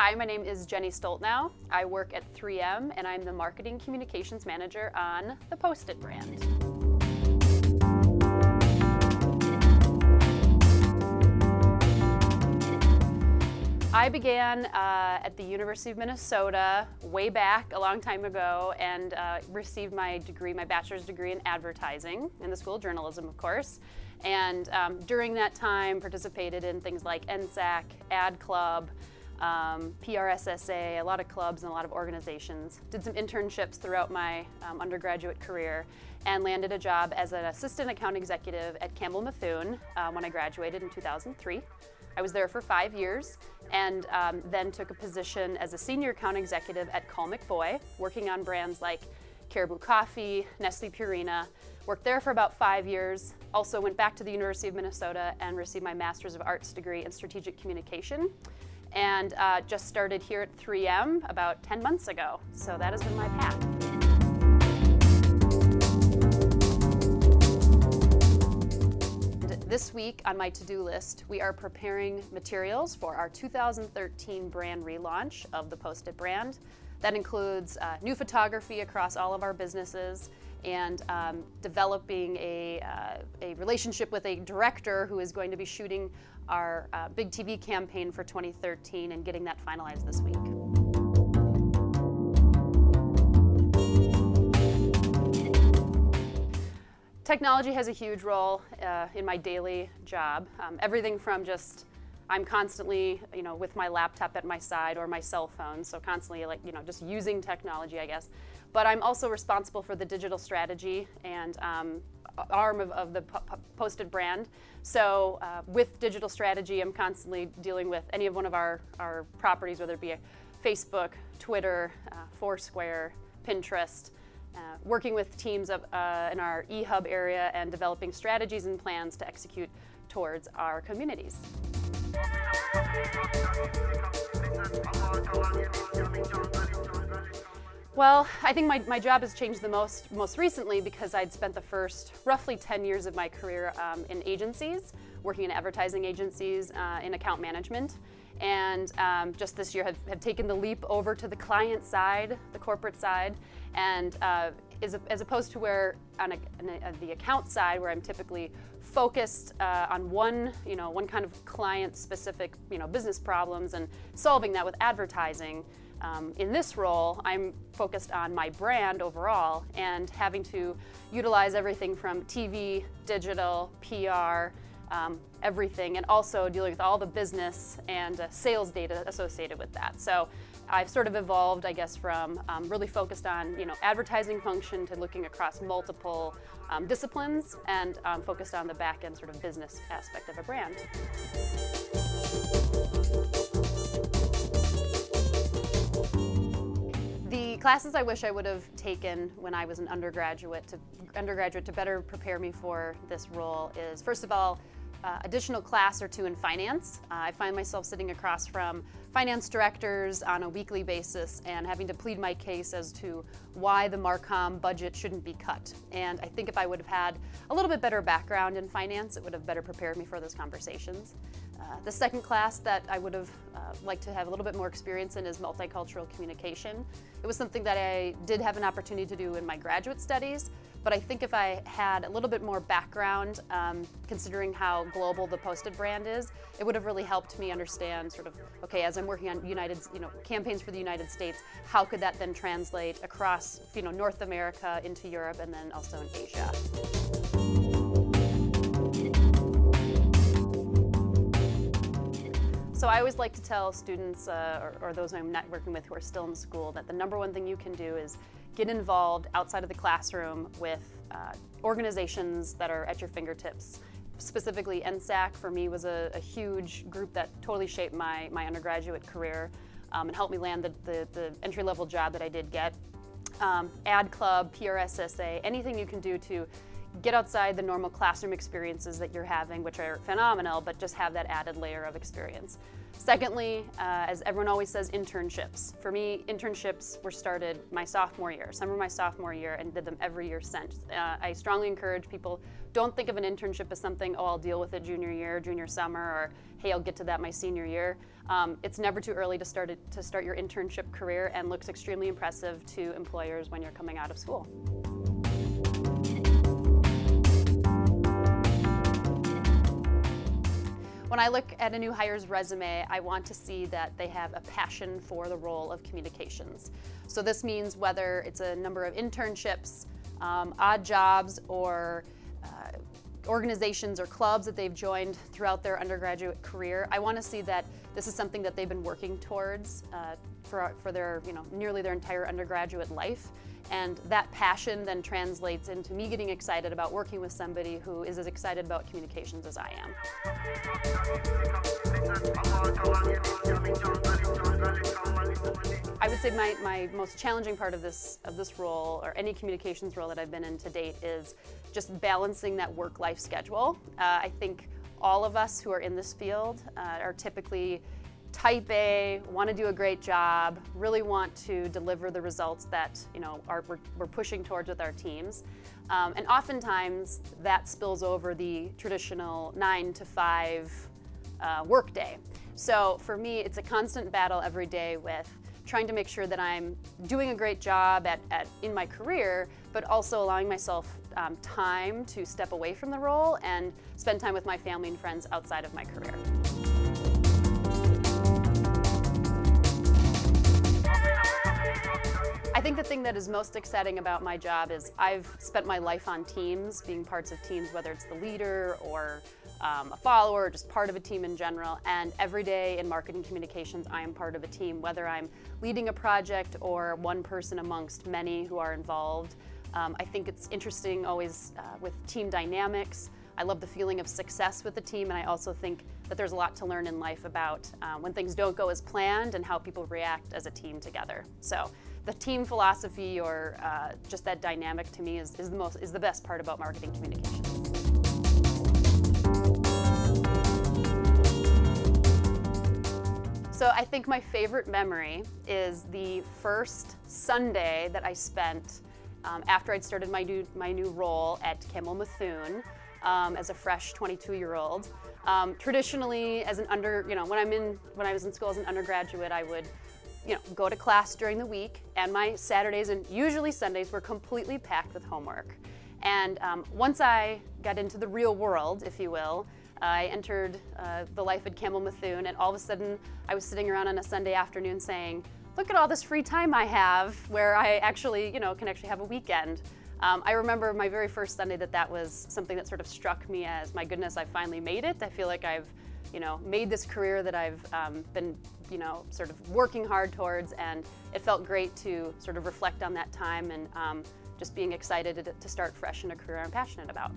Hi, my name is Jenny Stoltenow. I work at 3M and I'm the Marketing Communications Manager on the Post-it brand. I began at the University of Minnesota way back a long time ago and received my degree, my bachelor's degree in advertising in the School of Journalism, of course. And during that time participated in things like NSAC, Ad Club, PRSSA, a lot of clubs and a lot of organizations. Did some internships throughout my undergraduate career and landed a job as an assistant account executive at Campbell Methuen when I graduated in 2003. I was there for 5 years and then took a position as a senior account executive at Call McVoy, working on brands like Caribou Coffee, Nestle Purina. Worked there for about 5 years. Also went back to the University of Minnesota and received my Master's of Arts degree in Strategic Communication. And just started here at 3M about 10 months ago. So that has been my path. This week on my to-do list, we are preparing materials for our 2013 brand relaunch of the Post-it brand. That includes new photography across all of our businesses and developing a relationship with a director who is going to be shooting our big TV campaign for 2013 and getting that finalized this week. Technology has a huge role in my daily job. Everything from just, I'm constantly, with my laptop at my side or my cell phone, so constantly just using technology, I guess. But I'm also responsible for the digital strategy and arm of the Post-it brand. So with digital strategy, I'm constantly dealing with any of one of our properties, whether it be a Facebook, Twitter, Foursquare, Pinterest, working with teams in our eHub area and developing strategies and plans to execute towards our communities. Well, I think my job has changed the most recently because I'd spent the first roughly 10 years of my career in agencies, working in advertising agencies in account management. And just this year have taken the leap over to the client side, the corporate side, and as opposed to where on the account side, where I'm typically focused on one kind of client-specific business problems and solving that with advertising. In this role, I'm focused on my brand overall and having to utilize everything from TV, digital, PR, everything, and also dealing with all the business and sales data associated with that. So I've sort of evolved, I guess, from really focused on advertising function to looking across multiple disciplines and focused on the back end sort of business aspect of a brand. The classes I wish I would have taken when I was an undergraduate to better prepare me for this role is, first of all, additional class or two in finance. I find myself sitting across from finance directors on a weekly basis and having to plead my case as to why the Marcom budget shouldn't be cut. And I think if I would have had a little bit better background in finance, it would have better prepared me for those conversations. The second class that I would have liked to have a little bit more experience in is multicultural communication. It was something that I did have an opportunity to do in my graduate studies, but I think if I had a little bit more background, considering how global the Post-it brand is, it would have really helped me understand sort of, okay, as I'm working on campaigns for the United States, how could that then translate across North America into Europe and then also in Asia. So I always like to tell students or those I'm not working with who are still in school that the number one thing you can do is get involved outside of the classroom with organizations that are at your fingertips. Specifically, NSAC for me was a huge group that totally shaped my undergraduate career and helped me land the entry-level job that I did get. Ad Club, PRSSA, anything you can do to get outside the normal classroom experiences that you're having, which are phenomenal, but just have that added layer of experience. Secondly, as everyone always says, internships. For me, internships were started my sophomore year, summer of my sophomore year, and did them every year since. I strongly encourage people, don't think of an internship as something, oh, I'll deal with it junior year, junior summer, or hey, I'll get to that my senior year. It's never too early to start your internship career, and looks extremely impressive to employers when you're coming out of school. When I look at a new hire's resume, I want to see that they have a passion for the role of communications. So this means whether it's a number of internships, odd jobs, or organizations or clubs that they've joined throughout their undergraduate career, I want to see that this is something that they've been working towards for their, nearly their entire undergraduate life. And that passion then translates into me getting excited about working with somebody who is as excited about communications as I am. I would say my most challenging part of this role, or any communications role that I've been in to date, is just balancing that work-life schedule. I think all of us who are in this field are typically type A, want to do a great job, really want to deliver the results that we're pushing towards with our teams. And oftentimes that spills over the traditional 9 to 5 work day. So for me, it's a constant battle every day with trying to make sure that I'm doing a great job in my career, but also allowing myself time to step away from the role and spend time with my family and friends outside of my career. I think the thing that is most exciting about my job is I've spent my life on teams, being parts of teams, whether it's the leader or a follower, or just part of a team in general. And every day in marketing communications, I am part of a team, whether I'm leading a project or one person amongst many who are involved. I think it's interesting always with team dynamics. I love the feeling of success with the team, and I also think that there's a lot to learn in life about when things don't go as planned and how people react as a team together. So the team philosophy, or just that dynamic, to me is the best part about marketing communications. So I think my favorite memory is the first Sunday that I spent after I'd started my new role at Campbell Methuen as a fresh 22-year-old. Traditionally, as an when I was in school as an undergraduate, I would go to class during the week, and my Saturdays and usually Sundays were completely packed with homework. And once I got into the real world, if you will, I entered the life at Campbell Methuen, and all of a sudden I was sitting around on a Sunday afternoon saying, look at all this free time I have where I actually, can actually have a weekend. I remember my very first Sunday that was something that sort of struck me as, my goodness, I finally made it. I feel like I've made this career that I've been, sort of working hard towards, and it felt great to sort of reflect on that time and just being excited to start fresh in a career I'm passionate about.